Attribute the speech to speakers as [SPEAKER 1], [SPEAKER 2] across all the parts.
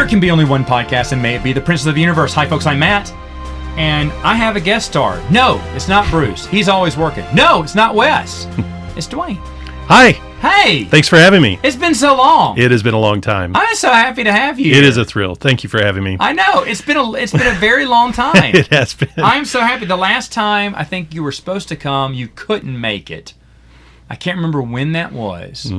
[SPEAKER 1] can be only one podcast, and may it be the Princess of the Universe. Hi, folks, I'm Matt, and I have a guest star. No, it's not Bruce. He's always working. No, it's not Wes. It's Duane.
[SPEAKER 2] Hi.
[SPEAKER 1] Hey.
[SPEAKER 2] Thanks for having me.
[SPEAKER 1] It's been so long.
[SPEAKER 2] It has been a long time.
[SPEAKER 1] I'm so happy to have you.
[SPEAKER 2] It is a thrill. Thank you for having me.
[SPEAKER 1] I know. It's been a very long time.
[SPEAKER 2] It has been.
[SPEAKER 1] I'm so happy. The last time I think you were supposed to come, you couldn't make it. I can't remember when that was.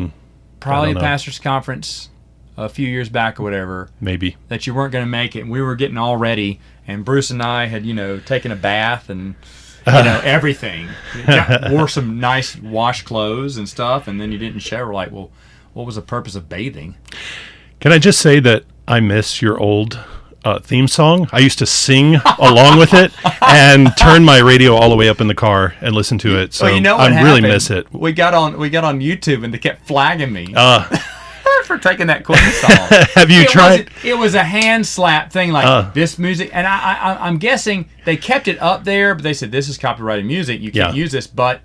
[SPEAKER 1] Probably the pastor's conference a few years back or whatever.
[SPEAKER 2] Maybe.
[SPEAKER 1] That you weren't going to make it. And we were getting all ready, and Bruce and I had, taken a bath and everything. Wore some nice wash clothes and stuff, and then you didn't show. We're like, well, what was the purpose of bathing?
[SPEAKER 2] Can I just say that I miss your old theme song? I used to sing along with it and turn my radio all the way up in the car and listen to it. So
[SPEAKER 1] well,
[SPEAKER 2] I really miss it.
[SPEAKER 1] We got on YouTube, and they kept flagging me. For taking that Queen song.
[SPEAKER 2] Have you tried?
[SPEAKER 1] It was a hand slap thing, like this music, and I'm guessing they kept it up there, but they said this is copyrighted music. You can't use this, but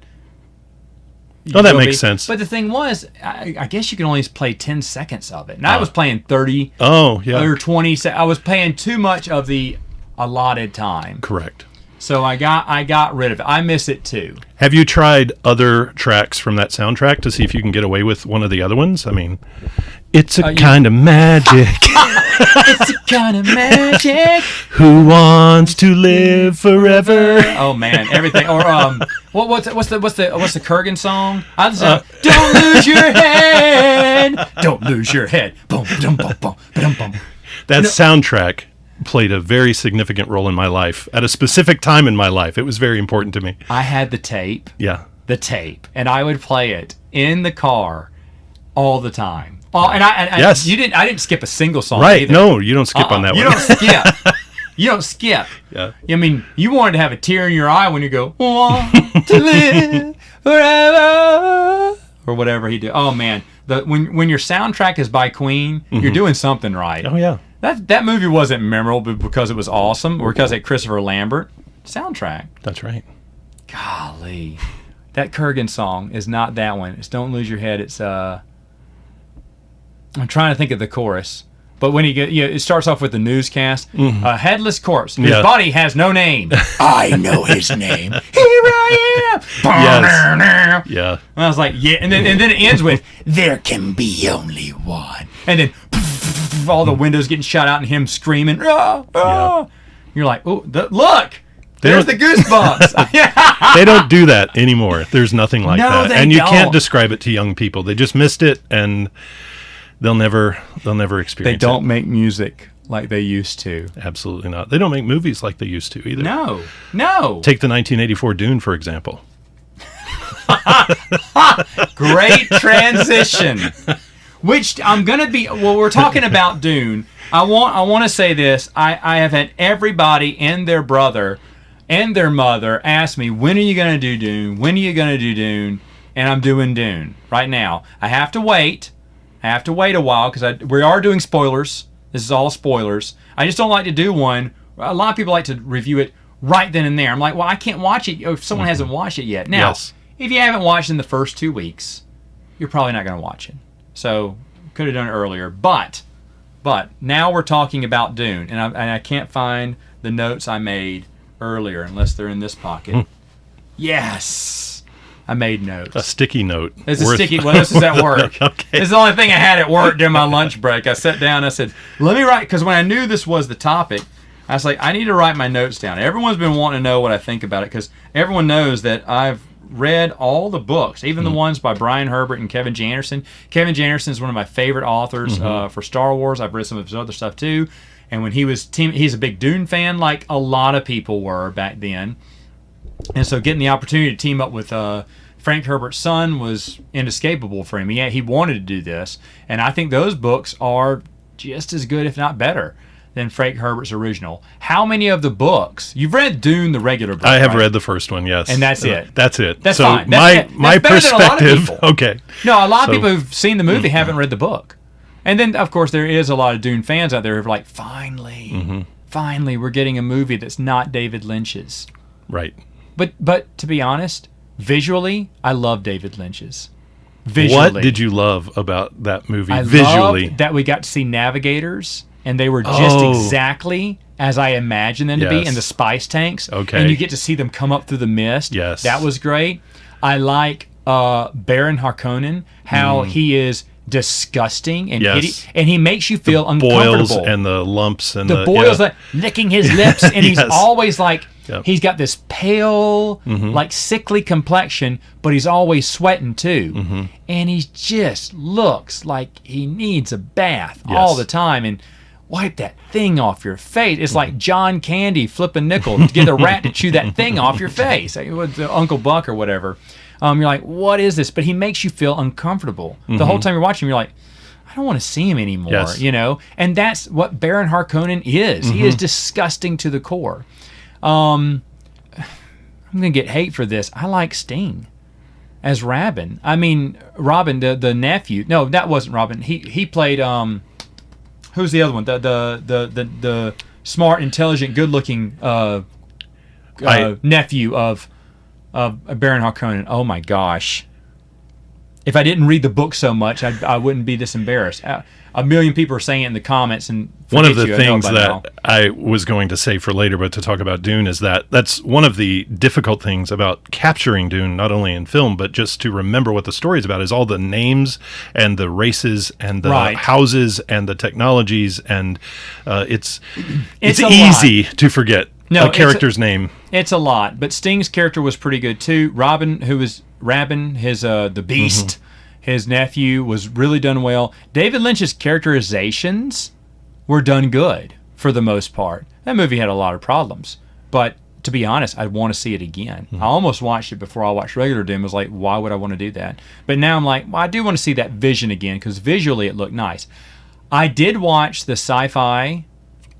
[SPEAKER 2] that makes sense.
[SPEAKER 1] But the thing was, I guess you can only play 10 seconds of it, and I was playing 30. Or 20. I was playing too much of the allotted time.
[SPEAKER 2] Correct.
[SPEAKER 1] So I got rid of it. I miss it too.
[SPEAKER 2] Have you tried other tracks from that soundtrack to see if you can get away with one of the other ones? I mean, it's a kind of magic.
[SPEAKER 1] It's a kind of magic.
[SPEAKER 2] Who wants to live forever?
[SPEAKER 1] Oh man, everything. Or what's the Kurgan song? I was don't lose your head. Don't lose your head. Boom, boom, boom, boom, boom, boom.
[SPEAKER 2] That soundtrack played a very significant role in my life at a specific time in my life. It was very important to me.
[SPEAKER 1] I had the tape.
[SPEAKER 2] Yeah.
[SPEAKER 1] The tape, and I would play it in the car all the time. Oh, and I didn't skip a single song.
[SPEAKER 2] Right?
[SPEAKER 1] Either.
[SPEAKER 2] No, you don't skip on that one.
[SPEAKER 1] You don't skip. You don't skip.
[SPEAKER 2] Yeah.
[SPEAKER 1] I mean, you wanted to have a tear in your eye when you go, "Want to live forever," or whatever he did. Oh man, when your soundtrack is by Queen, you're doing something right.
[SPEAKER 2] Oh yeah.
[SPEAKER 1] That movie wasn't memorable because it was awesome, or because it had Christopher Lambert soundtrack.
[SPEAKER 2] That's right.
[SPEAKER 1] Golly, that Kurgan song is not that one. It's "Don't Lose Your Head." It's I'm trying to think of the chorus, but when it starts off with the newscast. A headless corpse. His body has no name. I know his name. Here I am.
[SPEAKER 2] Yes. Yeah.
[SPEAKER 1] And I was like, yeah, and then it ends with "There can be only one," and then all the windows getting shut out and him screaming. Yeah. You're like, oh, look. There's the goosebumps.
[SPEAKER 2] They don't do that anymore. There's nothing like that.
[SPEAKER 1] They
[SPEAKER 2] and you
[SPEAKER 1] don't.
[SPEAKER 2] Can't describe it to young people. They just missed it, and they'll never experience it.
[SPEAKER 1] They don't make music like they used to.
[SPEAKER 2] Absolutely not. They don't make movies like they used to either.
[SPEAKER 1] No.
[SPEAKER 2] Take the 1984 Dune, for example.
[SPEAKER 1] Great transition. Which I'm going to be... Well, we're talking about Dune. I want to say this. I have had everybody and their brother and their mother ask me, when are you going to do Dune? When are you going to do Dune? And I'm doing Dune right now. I have to wait. A while because we are doing spoilers. This is all spoilers. I just don't like to do one. A lot of people like to review it right then and there. I'm like, well, I can't watch it if someone hasn't watched it yet. Now, if you haven't watched it in the first 2 weeks, you're probably not going to watch it. So, could have done it earlier. But now we're talking about Dune, and I can't find the notes I made earlier unless they're in this pocket. Yes! I made notes.
[SPEAKER 2] A sticky note.
[SPEAKER 1] It's a sticky... Well, this is at work.
[SPEAKER 2] Okay.
[SPEAKER 1] This is the only thing I had at work during my lunch break. I sat down, I said, let me write... Because when I knew this was the topic, I was like, I need to write my notes down. Everyone's been wanting to know what I think about it, because everyone knows that I've read all the books, even the ones by Brian Herbert and Kevin J. Anderson. Kevin J. Anderson is one of my favorite authors for Star Wars. I've read some of his other stuff too. And when he's a big Dune fan, like a lot of people were back then. And so getting the opportunity to team up with Frank Herbert's son was inescapable for him. He wanted to do this. And I think those books are just as good, if not better, than Frank Herbert's original. How many of the books... You've read Dune, the regular book,
[SPEAKER 2] I have read the first one, yes.
[SPEAKER 1] And that's it.
[SPEAKER 2] That's it.
[SPEAKER 1] That's
[SPEAKER 2] so
[SPEAKER 1] fine.
[SPEAKER 2] My
[SPEAKER 1] that's
[SPEAKER 2] perspective... Okay.
[SPEAKER 1] No, a lot of people who've seen the movie haven't read the book. And then, of course, there is a lot of Dune fans out there who are like, finally, we're getting a movie that's not David Lynch's.
[SPEAKER 2] Right.
[SPEAKER 1] But to be honest, visually, I love David Lynch's. Visually.
[SPEAKER 2] What did you love about that movie
[SPEAKER 1] I
[SPEAKER 2] visually?
[SPEAKER 1] loved that we got to see navigators and they were just exactly as I imagined them to be in the spice tanks.
[SPEAKER 2] Okay.
[SPEAKER 1] And you get to see them come up through the mist.
[SPEAKER 2] Yes.
[SPEAKER 1] That was great. I like Baron Harkonnen, how he is disgusting and hideous, and he makes you feel uncomfortable.
[SPEAKER 2] Boils and the lumps and
[SPEAKER 1] the boils, like licking his lips, and he's always like, he's got this pale, like sickly complexion, but he's always sweating too, and he just looks like he needs a bath all the time. And wipe that thing off your face. It's like John Candy flipping nickel to get a rat to chew that thing off your face. Like, Uncle Buck or whatever. You're like, what is this? But he makes you feel uncomfortable. The whole time you're watching him, you're like, I don't want to see him anymore, you know? And that's what Baron Harkonnen is. He is disgusting to the core. I'm going to get hate for this. I like Sting as Robin. I mean, Robin, the nephew. No, that wasn't Robin. He played, who's the other one? The smart, intelligent, good-looking nephew of Baron Harkonnen. Oh my gosh! If I didn't read the book so much, I wouldn't be this embarrassed. A million people are saying it in the comments, and
[SPEAKER 2] one of the things that I was going to say for later, but to talk about Dune, is that's one of the difficult things about capturing Dune, not only in film, but just to remember what the story is about, is all the names and the races and the houses and the technologies, and it's easy to forget a character's name. It's
[SPEAKER 1] a lot, but Sting's character was pretty good too. Robin, who was Rabin, his the Beast, his nephew, was really done well. David Lynch's characterizations were done good for the most part. That movie had a lot of problems, but to be honest, I want to see it again. I almost watched it before I watched regular Doom. I was like, why would I want to do that? But now I'm like, well, I do want to see that vision again, because visually it looked nice. I did watch the sci-fi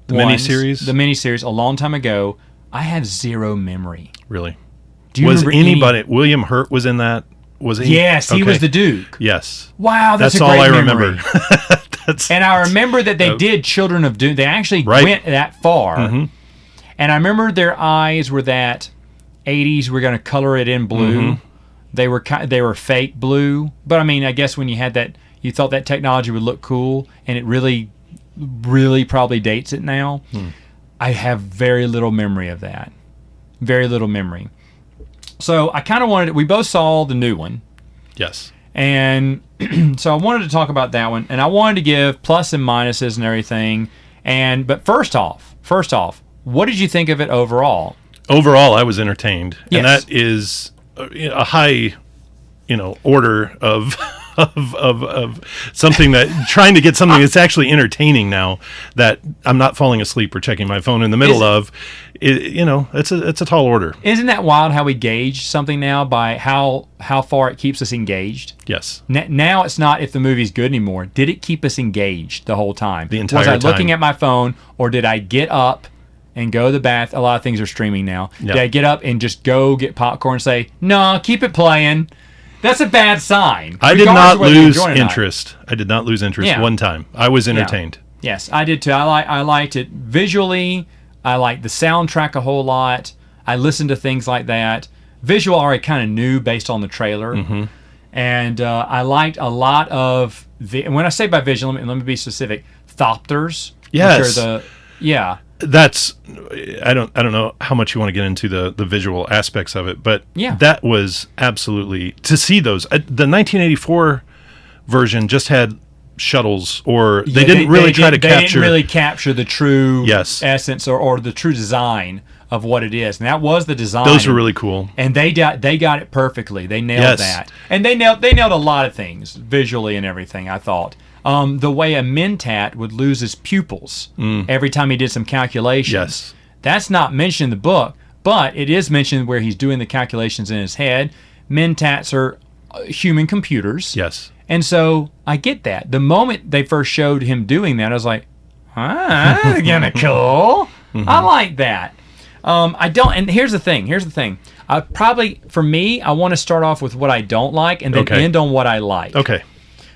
[SPEAKER 1] miniseries a long time ago. I have zero memory.
[SPEAKER 2] Really?
[SPEAKER 1] Do you remember
[SPEAKER 2] anybody? William Hurt was in that. Was he?
[SPEAKER 1] Yes, he was the Duke.
[SPEAKER 2] Yes.
[SPEAKER 1] Wow, that's a great
[SPEAKER 2] all I
[SPEAKER 1] memory.
[SPEAKER 2] remember.
[SPEAKER 1] And I remember that they did Children of Dune. They actually went that far. And I remember their eyes were that 80s. We're going to color it in blue. They were fake blue. But I mean, I guess when you had that, you thought that technology would look cool, and it really, really probably dates it now. I have very little memory of that. Very little memory. So I kind of wanted, we both saw the new one.
[SPEAKER 2] Yes.
[SPEAKER 1] And so I wanted to talk about that one, and I wanted to give plus and minuses and everything. But first off, what did you think of it overall?
[SPEAKER 2] Overall, I was entertained.
[SPEAKER 1] Yes.
[SPEAKER 2] And that is a high, order of something that trying to get something that's actually entertaining now, that I'm not falling asleep or checking my phone in the middle of. It's a tall order.
[SPEAKER 1] Isn't that wild how we gauge something now by how far it keeps us engaged?
[SPEAKER 2] Yes.
[SPEAKER 1] Now it's not if the movie's good anymore. Did it keep us engaged the whole time?
[SPEAKER 2] The entire time.
[SPEAKER 1] Was I looking at my phone, or did I get up and go to the bath? A lot of things are streaming now. Did I get up and just go get popcorn and say, no, keep it playing? That's a bad sign.
[SPEAKER 2] I did not lose interest. I did not lose interest one time. I was entertained.
[SPEAKER 1] Yes, I did too. I liked it visually. I liked the soundtrack a whole lot. I listened to things like that. Visual I already kind of knew based on the trailer. And I liked a lot of the, and when I say by visual, let me be specific. Thopters.
[SPEAKER 2] Yes.
[SPEAKER 1] Which are
[SPEAKER 2] that's, I don't know how much you want to get into the visual aspects of it, but that was absolutely, to see those. The 1984 version just had shuttles, or they didn't really capture
[SPEAKER 1] the true essence or the true design of what it is. And that was the design.
[SPEAKER 2] Those were really cool.
[SPEAKER 1] And they got it perfectly. They nailed that. And they nailed a lot of things visually and everything, I thought. The way a Mentat would lose his pupils every time he did some calculations.
[SPEAKER 2] Yes.
[SPEAKER 1] That's not mentioned in the book, but it is mentioned where he's doing the calculations in his head. Mentats are human computers.
[SPEAKER 2] Yes.
[SPEAKER 1] And so I get that. The moment they first showed him doing that, I was like, that's kind of cool. I like that. And here's the thing. For me, I want to start off with what I don't like and then end on what I like.
[SPEAKER 2] Okay.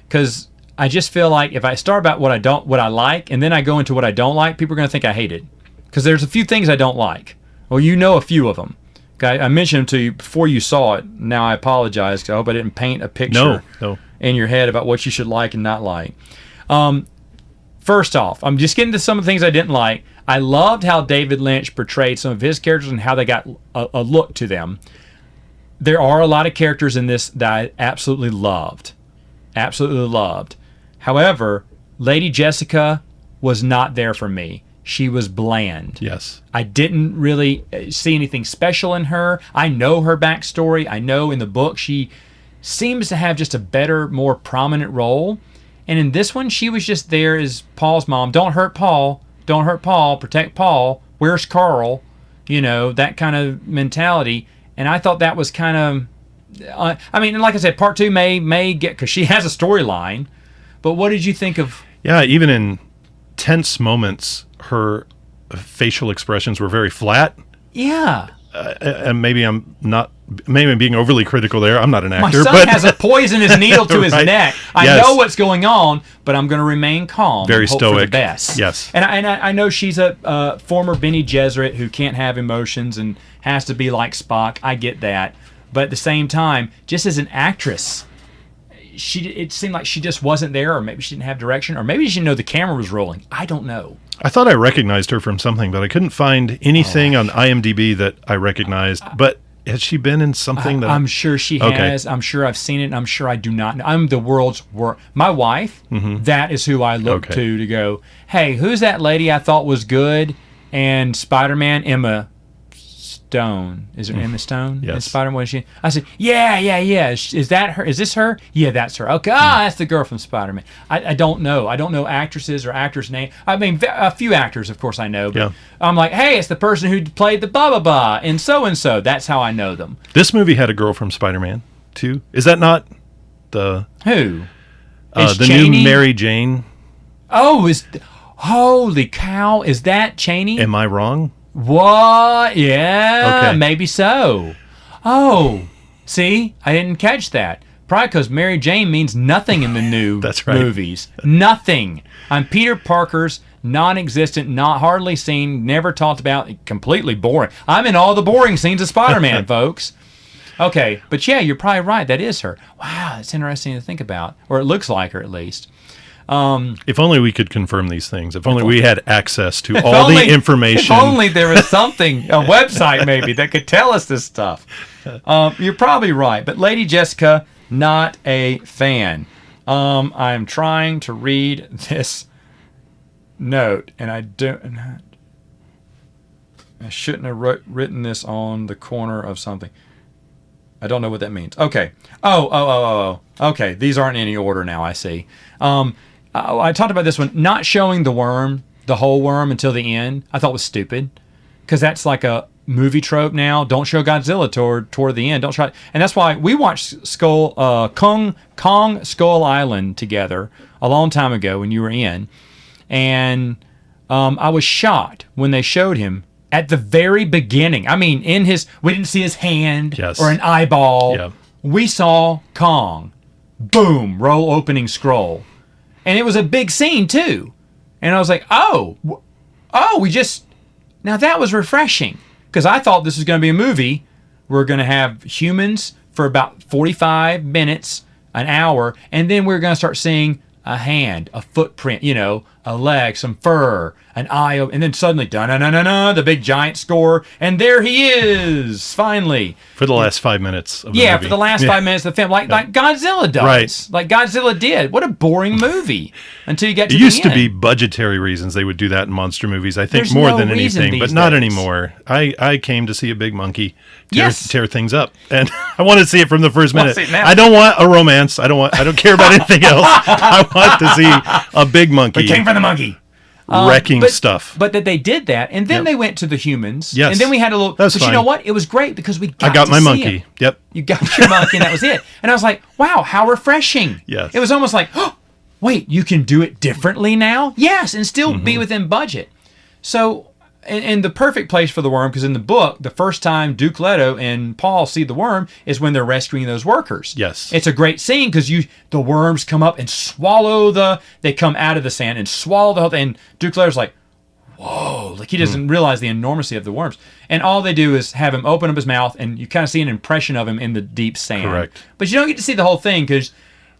[SPEAKER 1] Because I just feel like if I start about what I like, and then I go into what I don't like, people are going to think I hate it. Because there's a few things I don't like. Well, a few of them. Okay, I mentioned them to you before you saw it. Now I apologize because I hope I didn't paint a picture in your head about what you should like and not like. First off, I'm just getting to some of the things I didn't like. I loved how David Lynch portrayed some of his characters and how they got a look to them. There are a lot of characters in this that I absolutely loved. Absolutely loved. However, Lady Jessica was not there for me. She was bland.
[SPEAKER 2] Yes.
[SPEAKER 1] I didn't really see anything special in her. I know her backstory. I know in the book she seems to have just a better, more prominent role. And in this one, she was just there as Paul's mom. Don't hurt Paul. Don't hurt Paul. Protect Paul. Where's Carl? You know, that kind of mentality. And I thought that was kind of... I mean, like I said, part 2 may get... Because she has a storyline. But what did you think of...
[SPEAKER 2] Yeah, even in tense moments, her facial expressions were very flat.
[SPEAKER 1] Yeah.
[SPEAKER 2] And maybe I'm being overly critical there. I'm not an actor.
[SPEAKER 1] My son has a poisonous needle to his neck. I know what's going on, but I'm going to remain calm.
[SPEAKER 2] Very
[SPEAKER 1] and hope
[SPEAKER 2] stoic.
[SPEAKER 1] for the best.
[SPEAKER 2] Yes.
[SPEAKER 1] And I know she's a former Bene Gesserit who can't have emotions and has to be like Spock. I get that. But at the same time, just as an actress, it seemed like she just wasn't there, or maybe she didn't have direction, or maybe she didn't know the camera was rolling. I don't know.
[SPEAKER 2] I thought I recognized her from something, but I couldn't find anything on IMDb that I recognized. But has she been in something that...
[SPEAKER 1] I'm sure she has. I'm sure I've seen it, and I'm sure I do not know. I'm the world's worst. My wife, that is who I look to go, hey, who's that lady I thought was good? And Spider-Man, Emma Stone. Is it Emma Stone?
[SPEAKER 2] Yes.
[SPEAKER 1] In Spider-Man, what is she? I said, yeah. Is that her? Is this her? Yeah, that's her. Okay. That's the girl from Spider-Man. I don't know. I don't know actresses or actors' names. I mean, a few actors, of course, I know. But I'm like, hey, it's the person who played the blah, blah, blah, and so. That's how I know them.
[SPEAKER 2] This movie had a girl from Spider-Man, too. Is that not the...
[SPEAKER 1] Who?
[SPEAKER 2] The new Mary Jane?
[SPEAKER 1] Oh, holy cow. Is that Chaney?
[SPEAKER 2] Am I wrong?
[SPEAKER 1] What? Yeah,
[SPEAKER 2] Okay.
[SPEAKER 1] maybe so. Oh, see, I didn't catch that. Probably because Mary Jane means nothing in the new
[SPEAKER 2] That's right.
[SPEAKER 1] movies. Nothing. I'm Peter Parker's non-existent, not hardly seen, never talked about, completely boring. I'm in all the boring scenes of Spider-Man, folks. Okay, but yeah, you're probably right. That is her. Wow, that's interesting to think about. Or it looks like her, at least.
[SPEAKER 2] If only we could confirm these things. If only we had access to all the information.
[SPEAKER 1] If only there was something, a website maybe, that could tell us this stuff. You're probably right. But Lady Jessica, not a fan. I'm trying to read this note, and I shouldn't have written this on the corner of something. I don't know what that means. Okay. Oh. Okay, these aren't in any order now, I see. I talked about this one, not showing the worm, the whole worm, until the end, I thought was stupid. Because that's like a movie trope now. Don't show Godzilla toward the end. Don't try. And that's why we watched Kong Skull Island together a long time ago when you were in. And I was shocked when they showed him at the very beginning. I mean, we didn't see his hand or an eyeball.
[SPEAKER 2] Yeah.
[SPEAKER 1] We saw Kong. Boom, roll opening scroll. And it was a big scene, too. And I was like, now that was refreshing. Because I thought this was going to be a movie. We're going to have humans for about 45 minutes, an hour, and then we're going to start seeing a hand, a footprint, a leg, some fur, an eye, and then suddenly, the big giant score, and there he is, finally.
[SPEAKER 2] For the last 5 minutes of the movie.
[SPEAKER 1] For the last 5 minutes of the film, like Godzilla does.
[SPEAKER 2] Right.
[SPEAKER 1] Like Godzilla did. What a boring movie until you get to
[SPEAKER 2] It
[SPEAKER 1] the
[SPEAKER 2] used
[SPEAKER 1] end.
[SPEAKER 2] to be budgetary reasons they would do that in monster movies, I think,
[SPEAKER 1] There's
[SPEAKER 2] more
[SPEAKER 1] no
[SPEAKER 2] than
[SPEAKER 1] reason
[SPEAKER 2] anything, but
[SPEAKER 1] these
[SPEAKER 2] not
[SPEAKER 1] days.
[SPEAKER 2] anymore. I came to see a big monkey
[SPEAKER 1] Yes.
[SPEAKER 2] tear things up, and I want to see it from the first minute.
[SPEAKER 1] see it now.
[SPEAKER 2] I don't want a romance. I don't care about anything else. I want to see a big monkey.
[SPEAKER 1] It came from the monkey.
[SPEAKER 2] Wrecking stuff.
[SPEAKER 1] But that they did that, and then they went to the humans.
[SPEAKER 2] Yes.
[SPEAKER 1] And then we had a little...
[SPEAKER 2] That's
[SPEAKER 1] but
[SPEAKER 2] fine.
[SPEAKER 1] you know what? It was great because we got
[SPEAKER 2] I got
[SPEAKER 1] to
[SPEAKER 2] my
[SPEAKER 1] see
[SPEAKER 2] monkey.
[SPEAKER 1] him.
[SPEAKER 2] Yep.
[SPEAKER 1] You got your monkey, and that was it. And I was like, wow, how refreshing.
[SPEAKER 2] Yes.
[SPEAKER 1] It was almost like, oh, wait, you can do it differently now? Yes, and still be within budget. So... And the perfect place for the worm, because in the book, the first time Duke Leto and Paul see the worm is when they're rescuing those workers.
[SPEAKER 2] Yes.
[SPEAKER 1] It's a great scene because the worms come up and they come out of the sand and swallow the whole thing. And Duke Leto's like, whoa, like he doesn't realize the enormity of the worms. And all they do is have him open up his mouth, and you kind of see an impression of him in the deep sand.
[SPEAKER 2] Correct.
[SPEAKER 1] But you don't get to see the whole thing because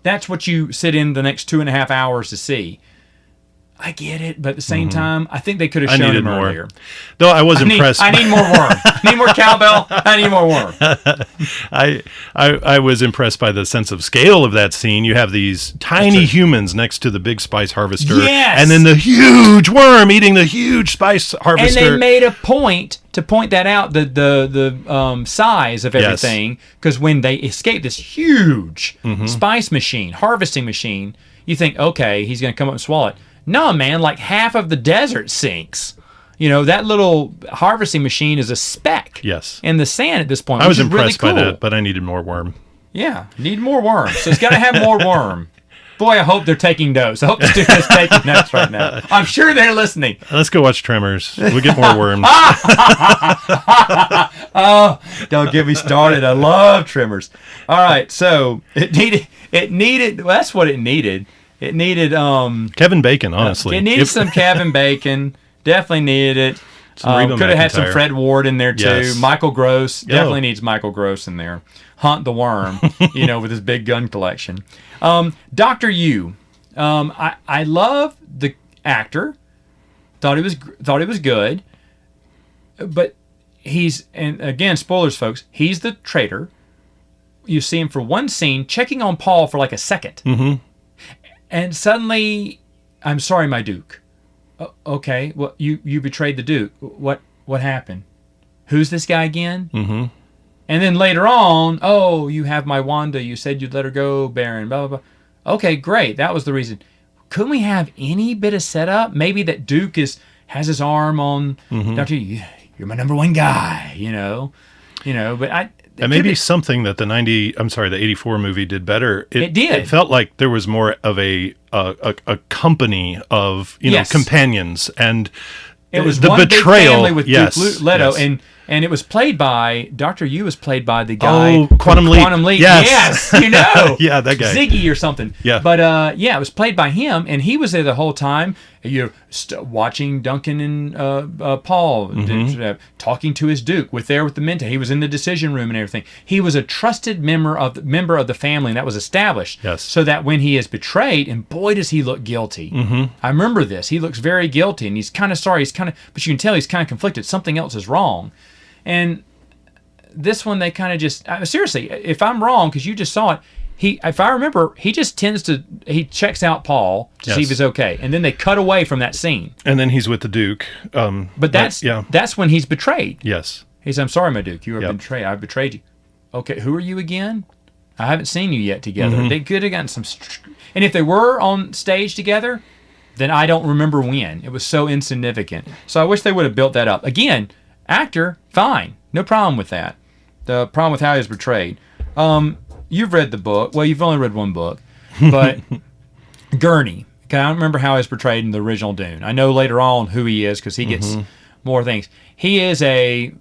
[SPEAKER 1] that's what you sit in the next 2.5 hours to see. I get it, but at the same time, I think they could have shown
[SPEAKER 2] needed
[SPEAKER 1] him
[SPEAKER 2] more.
[SPEAKER 1] earlier.
[SPEAKER 2] Though I was impressed.
[SPEAKER 1] I need more worm. I need more cowbell. I need more worm.
[SPEAKER 2] I was impressed by the sense of scale of that scene. You have these tiny humans next to the big spice harvester,
[SPEAKER 1] Yes!
[SPEAKER 2] and then the huge worm eating the huge spice harvester.
[SPEAKER 1] And they made a point to point that out, the size of everything, because when they escape this huge spice machine, harvesting machine, you think, okay, he's going to come up and swallow it. No, man, like half of the desert sinks. You know, that little harvesting machine is a speck in the sand at this point.
[SPEAKER 2] I was impressed
[SPEAKER 1] really cool.
[SPEAKER 2] by that, but I needed more worm.
[SPEAKER 1] Yeah, need more worm. So it's got to have more worm. Boy, I hope they're taking notes. I hope the students taking notes right now. I'm sure they're listening.
[SPEAKER 2] Let's go watch Tremors. We'll get more worms.
[SPEAKER 1] Oh, don't get me started. I love Tremors. All right, so it needed. Well, that's what it needed. It needed
[SPEAKER 2] Kevin Bacon, honestly.
[SPEAKER 1] It needed some Kevin Bacon. Definitely needed it. Could have had some Fred Ward in there too.
[SPEAKER 2] Yes.
[SPEAKER 1] Michael Gross definitely needs Michael Gross in there. Hunt the Worm, with his big gun collection. Dr. Yu, I love the actor. Thought he was good, but and again, spoilers, folks. He's the traitor. You see him for one scene checking on Paul for like a second. And suddenly, I'm sorry, my Duke. Okay, well, you betrayed the Duke. What happened? Who's this guy again? And then later on, oh, you have my Wanda. You said you'd let her go, Baron. Blah blah blah. Okay, great. That was the reason. Couldn't we have any bit of setup? Maybe that Duke has his arm on Dr. You're my number one guy. But
[SPEAKER 2] And maybe something that the 84 movie did better.
[SPEAKER 1] It did.
[SPEAKER 2] It felt like there was more of a company of companions, and
[SPEAKER 1] it was
[SPEAKER 2] the
[SPEAKER 1] one
[SPEAKER 2] betrayal
[SPEAKER 1] big family with Duke Leto, and it was played by Dr. Yu was played by the guy
[SPEAKER 2] Quantum Leap.
[SPEAKER 1] Quantum Leap.
[SPEAKER 2] Yes.
[SPEAKER 1] Yeah,
[SPEAKER 2] that guy.
[SPEAKER 1] Ziggy or something.
[SPEAKER 2] Yeah.
[SPEAKER 1] But it was played by him, and he was there the whole time. You're watching Duncan and Paul talking to his Duke with the Menta. He was in the decision room and everything. He was a trusted member of the family, and that was established.
[SPEAKER 2] Yes.
[SPEAKER 1] So that when he is betrayed, and boy does he look guilty. I remember this. He looks very guilty, and he's kind of sorry. But you can tell he's kind of conflicted. Something else is wrong. And this one, they kind of just seriously. If I'm wrong, because you just saw it. If I remember, he just he checks out Paul to see if he's okay, and then they cut away from that scene.
[SPEAKER 2] And then he's with the Duke.
[SPEAKER 1] But that's when he's betrayed.
[SPEAKER 2] Yes.
[SPEAKER 1] He says, "I'm sorry, my Duke. You have been betrayed. I've betrayed you." Okay, who are you again? I haven't seen you yet together. They could have gotten some, and if they were on stage together, then I don't remember when. It was so insignificant. So I wish they would have built that up. Again, actor, fine, no problem with that. The problem with how he was betrayed. You've read the book. Well, you've only read one book, but Gurney. Okay, I don't remember how he's portrayed in the original Dune. I know later on who he is because he gets more things. He is a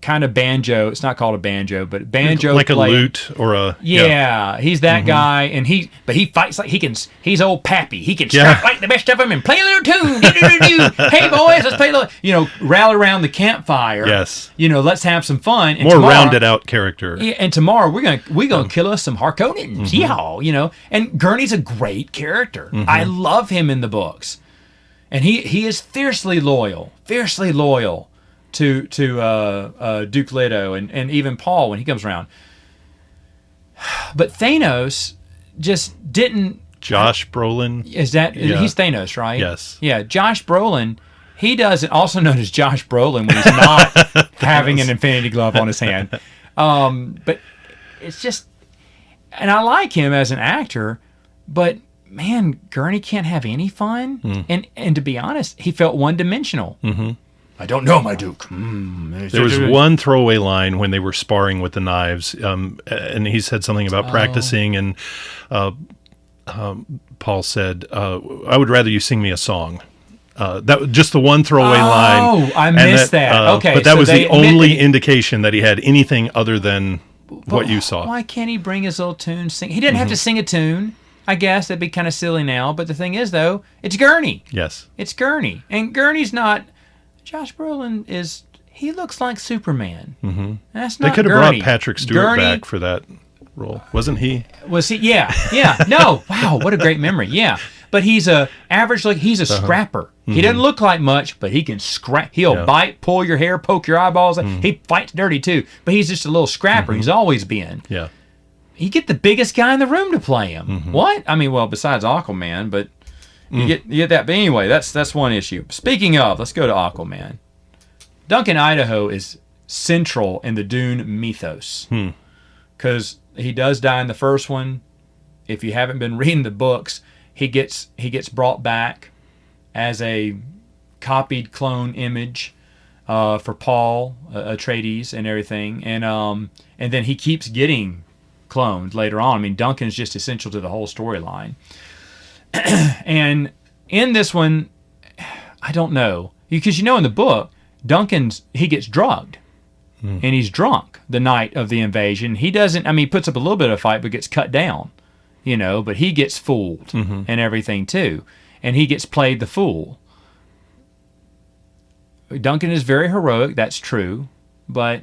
[SPEAKER 1] kind of banjo. It's not called a banjo, but banjo
[SPEAKER 2] like
[SPEAKER 1] player.
[SPEAKER 2] A lute or a
[SPEAKER 1] he's that guy, and he fights like he's old Pappy. He can strike like the best of them and play a little tune. Hey boys, let's play a little. Rally around the campfire.
[SPEAKER 2] Yes.
[SPEAKER 1] Let's have some fun. And
[SPEAKER 2] more rounded out character.
[SPEAKER 1] Yeah, and tomorrow we're gonna kill us some Harkonnens. Yeah, and Gurney's a great character. I love him in the books, and he is fiercely loyal to Duke Leto and even Paul when he comes around. But Thanos just didn't.
[SPEAKER 2] Josh Brolin.
[SPEAKER 1] He's Thanos, right?
[SPEAKER 2] Yes.
[SPEAKER 1] Yeah, Josh Brolin. He does it, also known as Josh Brolin when he's not having an Infinity Glove on his hand. But it's just, and I like him as an actor, but man, Gurney can't have any fun. And to be honest, he felt one-dimensional. I don't know, my Duke.
[SPEAKER 2] There was one throwaway line when they were sparring with the knives, and he said something about practicing, and Paul said, "I would rather you sing me a song." That was just the one throwaway line.
[SPEAKER 1] Oh, I missed that. Okay,
[SPEAKER 2] but that was the only indication that he had anything other than what you saw.
[SPEAKER 1] Why can't he bring his little tune? Sing? He didn't have to sing a tune. I guess that'd be kind of silly now. But the thing is, though, it's Gurney.
[SPEAKER 2] Yes,
[SPEAKER 1] it's Gurney, and Gurney's not. Josh Brolin is. He looks like Superman. That's not.
[SPEAKER 2] They could have
[SPEAKER 1] Gurney.
[SPEAKER 2] brought Patrick Stewart back for that role, wasn't he?
[SPEAKER 1] Was he? Yeah. No. Wow, what a great memory. Yeah, but he's a average. Like he's a scrapper. He doesn't look like much, but he can scrap. He'll bite, pull your hair, poke your eyeballs. He fights dirty too, but he's just a little scrapper. He's always been.
[SPEAKER 2] Yeah.
[SPEAKER 1] You get the biggest guy in the room to play him. What? I mean, well, besides Aquaman, but you get that. But anyway, that's one issue. Speaking of, let's go to Aquaman. Duncan Idaho is central in the Dune mythos because he does die in the first one. If you haven't been reading the books, he gets brought back as a copied clone image for Paul Atreides and everything, and then he keeps getting cloned later on. I mean, Duncan's just essential to the whole storyline. And in this one, I don't know, because in the book, he gets drugged and he's drunk the night of the invasion. He doesn't. I mean, he puts up a little bit of a fight, but gets cut down. But he gets fooled and everything too, and he gets played the fool. Duncan is very heroic, that's true, but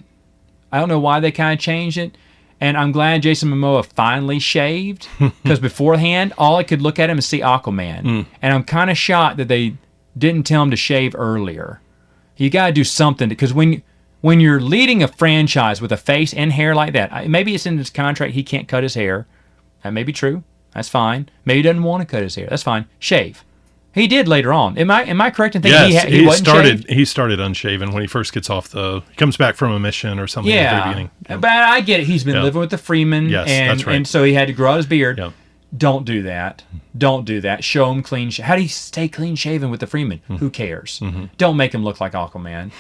[SPEAKER 1] I don't know why they kind of changed it. And I'm glad Jason Momoa finally shaved, because beforehand, all I could look at him and see Aquaman. And I'm kind of shocked that they didn't tell him to shave earlier. You got to do something, because when you're leading a franchise with a face and hair like that, maybe it's in his contract he can't cut his hair. That may be true. That's fine. Maybe he doesn't want to cut his hair. That's fine. Shave. He did later on. Am I correct in thinking he wasn't shaved?
[SPEAKER 2] He started unshaven when he first gets off he comes back from a mission or something at the very beginning.
[SPEAKER 1] But I get it. He's been living with the Freeman.
[SPEAKER 2] Yes, that's right.
[SPEAKER 1] And so he had to grow out his beard.
[SPEAKER 2] Yeah.
[SPEAKER 1] Don't do that. Don't do that. Show him clean. How do you stay clean shaven with the Freeman? Who cares? Don't make him look like Aquaman.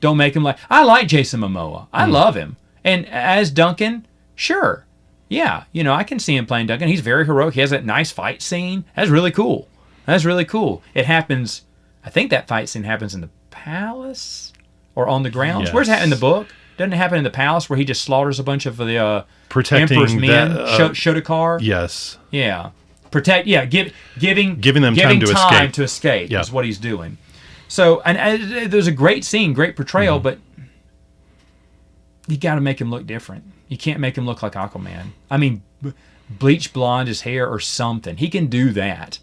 [SPEAKER 1] Don't make him like... I like Jason Momoa. I love him. And as Duncan, sure. Yeah, I can see him playing Duncan. He's very heroic. He has that nice fight scene. That's really cool. It happens, I think that fight scene happens in the palace or on the grounds.
[SPEAKER 2] Yes.
[SPEAKER 1] Where's that in the book? Doesn't it happen in the palace where he just slaughters a bunch of the
[SPEAKER 2] protecting
[SPEAKER 1] Emperor's men?
[SPEAKER 2] Shotokar? Yes.
[SPEAKER 1] Yeah. Giving them
[SPEAKER 2] time to
[SPEAKER 1] escape is what he's doing. So, and there's a great scene, great portrayal, but you got to make him look different. You can't make him look like Aquaman. I mean, bleach blonde his hair or something. He can do that.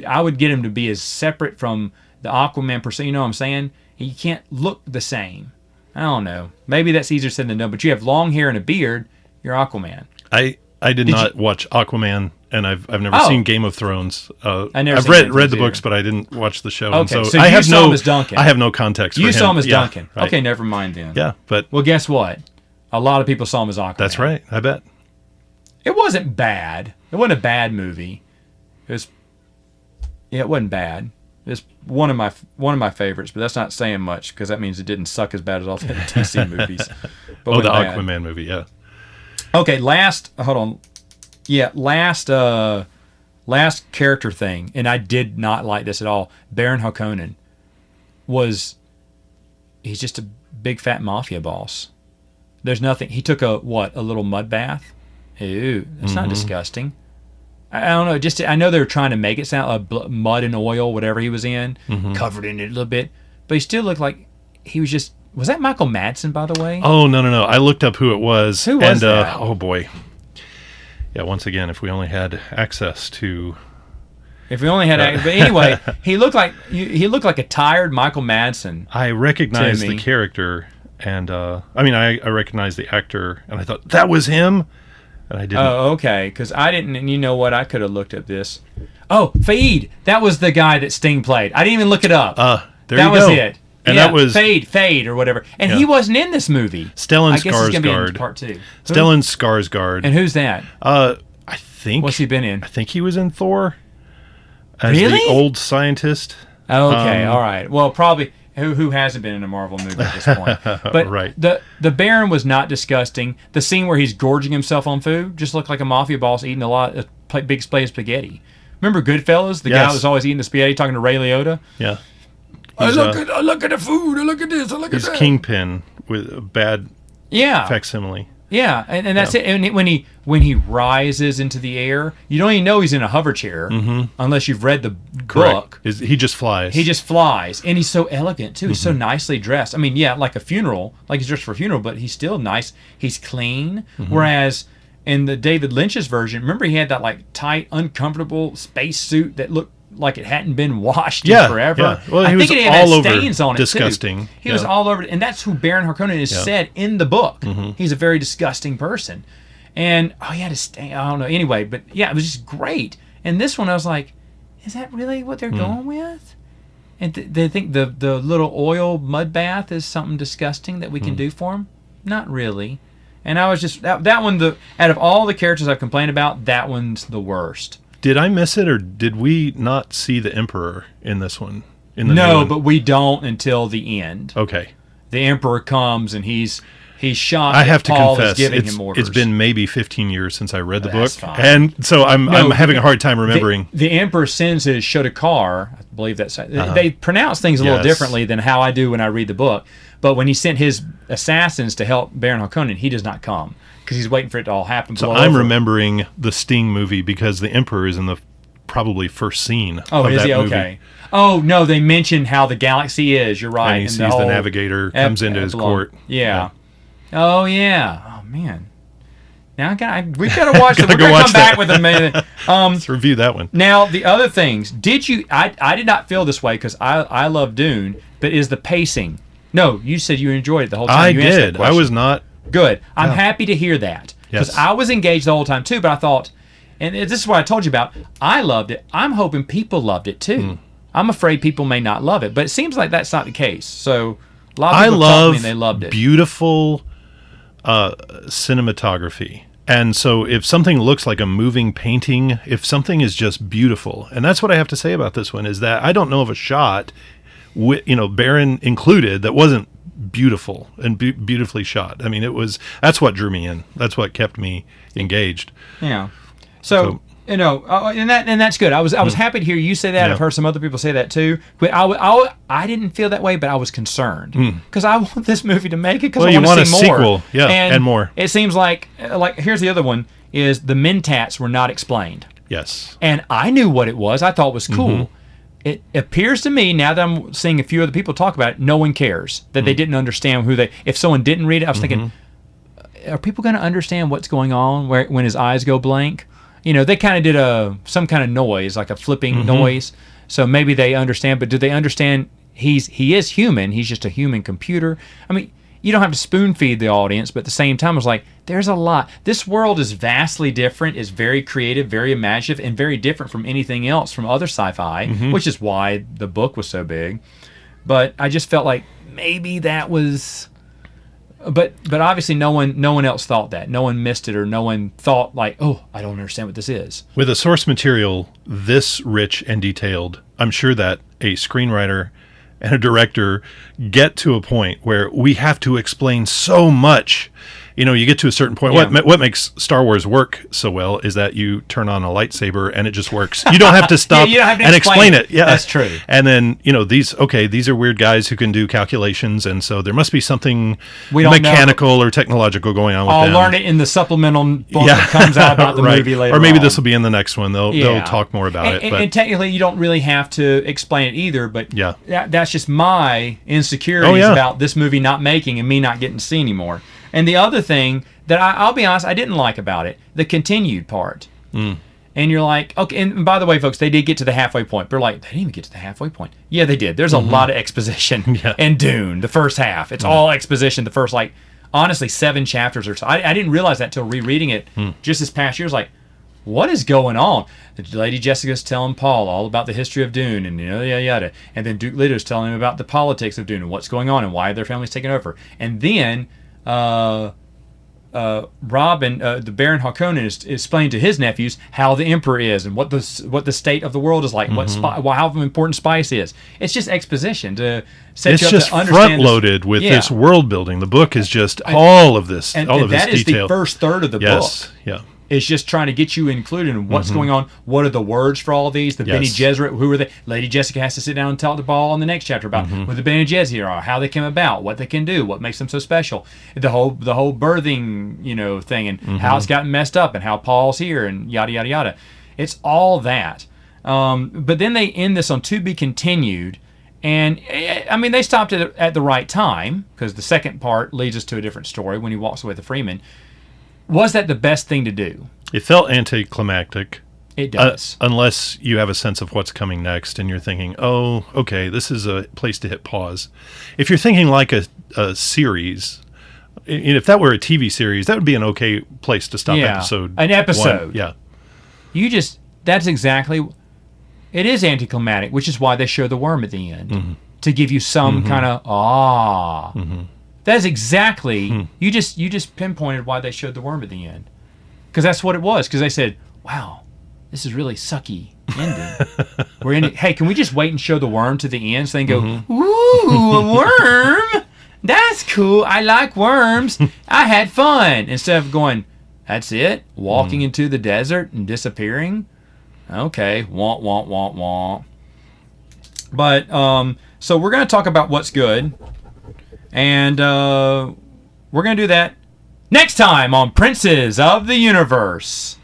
[SPEAKER 1] I would get him to be as separate from the Aquaman person. You know what I'm saying? He can't look the same. I don't know. Maybe that's easier said than done. But you have long hair and a beard. You're Aquaman.
[SPEAKER 2] I did not watch Aquaman, and I've never seen Game of Thrones. I've read the books, but I didn't watch the show.
[SPEAKER 1] Okay,
[SPEAKER 2] and
[SPEAKER 1] so
[SPEAKER 2] I
[SPEAKER 1] you
[SPEAKER 2] have
[SPEAKER 1] saw him as Duncan.
[SPEAKER 2] I have no context.
[SPEAKER 1] You
[SPEAKER 2] for him.
[SPEAKER 1] saw him as Duncan.
[SPEAKER 2] Right.
[SPEAKER 1] Okay, never mind then.
[SPEAKER 2] Yeah, but
[SPEAKER 1] well, guess what? A lot of people saw him as Aquaman.
[SPEAKER 2] That's right. I bet
[SPEAKER 1] it wasn't bad. It wasn't a bad movie. It wasn't bad. It's one of my favorites, but that's not saying much because that means it didn't suck as bad as all the DC movies. But
[SPEAKER 2] the Aquaman movie, yeah.
[SPEAKER 1] Okay, last character thing, and I did not like this at all. Baron Harkonnen he's just a big fat mafia boss. There's nothing. He took a little mud bath. Ew, that's not disgusting. I don't know. I know they were trying to make it sound like mud and oil, whatever he was in, covered in it a little bit. But he still looked like he was just... Was that Michael Madsen, by the way?
[SPEAKER 2] Oh, no. I looked up who it was.
[SPEAKER 1] Who was that?
[SPEAKER 2] Oh, boy. Yeah, once again, if we only had access to...
[SPEAKER 1] But anyway, he looked like a tired Michael Madsen.
[SPEAKER 2] I recognized the character, and I recognized the actor, and I thought, that was him? And I didn't.
[SPEAKER 1] Oh, okay. Because I didn't. And you know what? I could have looked at this. Oh, Faid. That was the guy that Sting played. I didn't even look it up.
[SPEAKER 2] That
[SPEAKER 1] was it.
[SPEAKER 2] And that was
[SPEAKER 1] Fade or whatever. And he wasn't in this movie.
[SPEAKER 2] Stellan Skarsgård.
[SPEAKER 1] I guess he's gonna be in part 2.
[SPEAKER 2] Stellan Skarsgård.
[SPEAKER 1] And who's that?
[SPEAKER 2] I think.
[SPEAKER 1] What's he been in?
[SPEAKER 2] I think he was in Thor. As
[SPEAKER 1] really?
[SPEAKER 2] The old scientist.
[SPEAKER 1] Okay. All right. Well, probably. Who hasn't been in a Marvel movie at this point? But
[SPEAKER 2] right.
[SPEAKER 1] the Baron was not disgusting. The scene where he's gorging himself on food just looked like a mafia boss eating a big plate of spaghetti. Remember Goodfellas? The guy that was always eating the spaghetti, talking to Ray Liotta.
[SPEAKER 2] Yeah.
[SPEAKER 1] I look at the food. I look at this. I look at that.
[SPEAKER 2] He's Kingpin with a bad facsimile.
[SPEAKER 1] Yeah, and that's it. And when he rises into the air, you don't even know he's in a hover chair unless you've read the book.
[SPEAKER 2] He just flies.
[SPEAKER 1] He just flies, and he's so elegant too. He's so nicely dressed. I mean, like a funeral, like he's dressed for a funeral, but he's still nice. He's clean. Whereas in the David Lynch's version, remember he had that like tight, uncomfortable space suit that looked like it hadn't been washed in forever.
[SPEAKER 2] Yeah. Well,
[SPEAKER 1] I
[SPEAKER 2] he
[SPEAKER 1] think
[SPEAKER 2] was
[SPEAKER 1] it had
[SPEAKER 2] all over
[SPEAKER 1] stains on it
[SPEAKER 2] disgusting.
[SPEAKER 1] too. He was all over, and that's who Baron Harkonnen is said in the book. He's a very disgusting person, and he had a stain. I don't know. Anyway, but yeah, it was just great. And this one, I was like, is that really what they're going with? And they think the little oil mud bath is something disgusting that we can do for them? Not really. And I was just that one. Out of all the characters I've complained about, that one's the worst.
[SPEAKER 2] Did I miss it, or did we not see the Emperor in this one? In the new
[SPEAKER 1] No,
[SPEAKER 2] one?
[SPEAKER 1] but we don't until the end.
[SPEAKER 2] Okay.
[SPEAKER 1] The Emperor comes and he's shocked.
[SPEAKER 2] I have to
[SPEAKER 1] Paul
[SPEAKER 2] confess,
[SPEAKER 1] is giving him orders.
[SPEAKER 2] it's been maybe 15 years since I read the book,
[SPEAKER 1] That's fine.
[SPEAKER 2] and so I'm having a hard time remembering.
[SPEAKER 1] The Emperor sends his Shotokar. I believe that's they pronounce things a little differently than how I do when I read the book. But when he sent his assassins to help Baron Harkonnen, he does not come because he's waiting for it to all happen.
[SPEAKER 2] So I'm remembering the Sting movie because the Emperor is in the probably first scene.
[SPEAKER 1] Oh,
[SPEAKER 2] of
[SPEAKER 1] is
[SPEAKER 2] that
[SPEAKER 1] he?
[SPEAKER 2] movie.
[SPEAKER 1] Okay. Oh no, they mention how the galaxy is. You're right.
[SPEAKER 2] And he sees the navigator comes into his court.
[SPEAKER 1] Yeah. Oh yeah. Oh man. Now we've got to watch it. We're
[SPEAKER 2] go
[SPEAKER 1] going to
[SPEAKER 2] watch
[SPEAKER 1] come back
[SPEAKER 2] that.
[SPEAKER 1] with a minute.
[SPEAKER 2] Let's review that one.
[SPEAKER 1] Now, the other things, I did not feel this way because I love Dune, but is the pacing. No, you said you enjoyed it the whole time.
[SPEAKER 2] I
[SPEAKER 1] You answered that
[SPEAKER 2] did. I
[SPEAKER 1] question.
[SPEAKER 2] was not.
[SPEAKER 1] Good. I'm happy to hear that because
[SPEAKER 2] Yes.
[SPEAKER 1] I was engaged the whole time too, but I thought, and this is what I told you about, I loved it. I'm hoping people loved it too. I'm afraid people may not love it, but it seems like that's not the case. So a lot of people told me they loved it.
[SPEAKER 2] Beautiful cinematography. And so if something looks like a moving painting, if something is just beautiful, and that's what I have to say about this one, is that I don't know of a shot, Baron included, that wasn't beautiful and beautifully shot. I mean, that's what drew me in. That's what kept me engaged.
[SPEAKER 1] Yeah. So and that's good. I was happy to hear you say that. I've heard some other people say that too. But I didn't feel that way, but I was concerned because I want this movie to make it because I want to see more.
[SPEAKER 2] Sequel, and more.
[SPEAKER 1] It seems like here's the other one: is the Mentats were not explained.
[SPEAKER 2] Yes.
[SPEAKER 1] And I knew what it was. I thought it was cool. It appears to me now that I'm seeing a few other people talk about it, no one cares that they didn't understand if someone didn't read it. I was thinking, are people going to understand what's going on when his eyes go blank? They kind of did some kind of noise, like a flipping noise. So maybe they understand, but do they understand he is human? He's just a human computer. I mean, you don't have to spoon feed the audience, but at the same time, it's like, there's a lot. This world is vastly different, is very creative, very imaginative, and very different from anything else from other sci-fi, which is why the book was so big. But I just felt like maybe that was... But obviously no one else thought that. No one missed it, or no one thought like, oh, I don't understand what this is.
[SPEAKER 2] With a source material this rich and detailed, I'm sure that a screenwriter and a director get to a point where we have to explain so much. You get to a certain point.
[SPEAKER 1] Yeah.
[SPEAKER 2] What makes Star Wars work so well is that you turn on a lightsaber and it just works. You don't have to stop
[SPEAKER 1] you don't have to
[SPEAKER 2] and explain it. Yeah,
[SPEAKER 1] that's true.
[SPEAKER 2] And then these are weird guys who can do calculations, and so there must be something
[SPEAKER 1] we don't
[SPEAKER 2] mechanical or technological going on with them.
[SPEAKER 1] I'll learn it in the supplemental book that comes out about the movie later.
[SPEAKER 2] Or maybe
[SPEAKER 1] on.
[SPEAKER 2] this will be in the next one. They'll talk more about it.
[SPEAKER 1] And technically, you don't really have to explain it either. But
[SPEAKER 2] yeah,
[SPEAKER 1] that's just my insecurities about this movie not making and me not getting to see anymore. And the other thing that I'll be honest, I didn't like about it, the continued part. And you're like, okay, and by the way, folks, they did get to the halfway point. They're like, they didn't even get to the halfway point. Yeah, they did. There's a lot of exposition in Dune, the first half. It's all exposition, the first, honestly, 7 chapters or so. I didn't realize that till rereading it just this past year. I was like, what is going on? Lady Jessica's telling Paul all about the history of Dune and yada yada. And then Duke Leto's telling him about the politics of Dune and what's going on and why their family's taking over. And then... Robin, the Baron Harkonnen, is explaining to his nephews how the Emperor is and what the state of the world is like, how important spice is. It's just exposition to set you up to understand. It's just front
[SPEAKER 2] loaded with this world building. The book is just all of this,
[SPEAKER 1] and
[SPEAKER 2] this
[SPEAKER 1] that is
[SPEAKER 2] detail.
[SPEAKER 1] The first third of the book.
[SPEAKER 2] Yeah.
[SPEAKER 1] It's just trying to get you included in what's going on. What are the words for all of these? The Bene Gesserit, who are they? Lady Jessica has to sit down and talk to Paul in the next chapter about what the Bene Gesserit are, how they came about, what they can do, what makes them so special. The whole birthing, thing, and how it's gotten messed up, and how Paul's here, and yada yada yada. It's all that. But then they end this on to be continued. And, I mean, they stopped it at the right time, because the second part leads us to a different story when he walks away with the Freeman. Was that the best thing to do?
[SPEAKER 2] It felt anticlimactic.
[SPEAKER 1] It does.
[SPEAKER 2] Unless you have a sense of what's coming next and you're thinking, oh, okay, this is a place to hit pause. If you're thinking like a series, if that were a TV series, that would be an okay place to stop episode.
[SPEAKER 1] An episode.
[SPEAKER 2] 1. Yeah.
[SPEAKER 1] That's exactly, it is anticlimactic, which is why they show the worm at the end. To give you some kind of, That's exactly, you just pinpointed why they showed the worm at the end. Because that's what it was. Because they said, wow, this is really sucky ending. We're in it. Hey, can we just wait and show the worm to the end so they can go, ooh, a worm? That's cool. I like worms. I had fun. Instead of going, that's it? Walking into the desert and disappearing? Okay. Womp, womp, womp, womp. But, so we're going to talk about what's good. And we're going to do that next time on Princes of the Universe.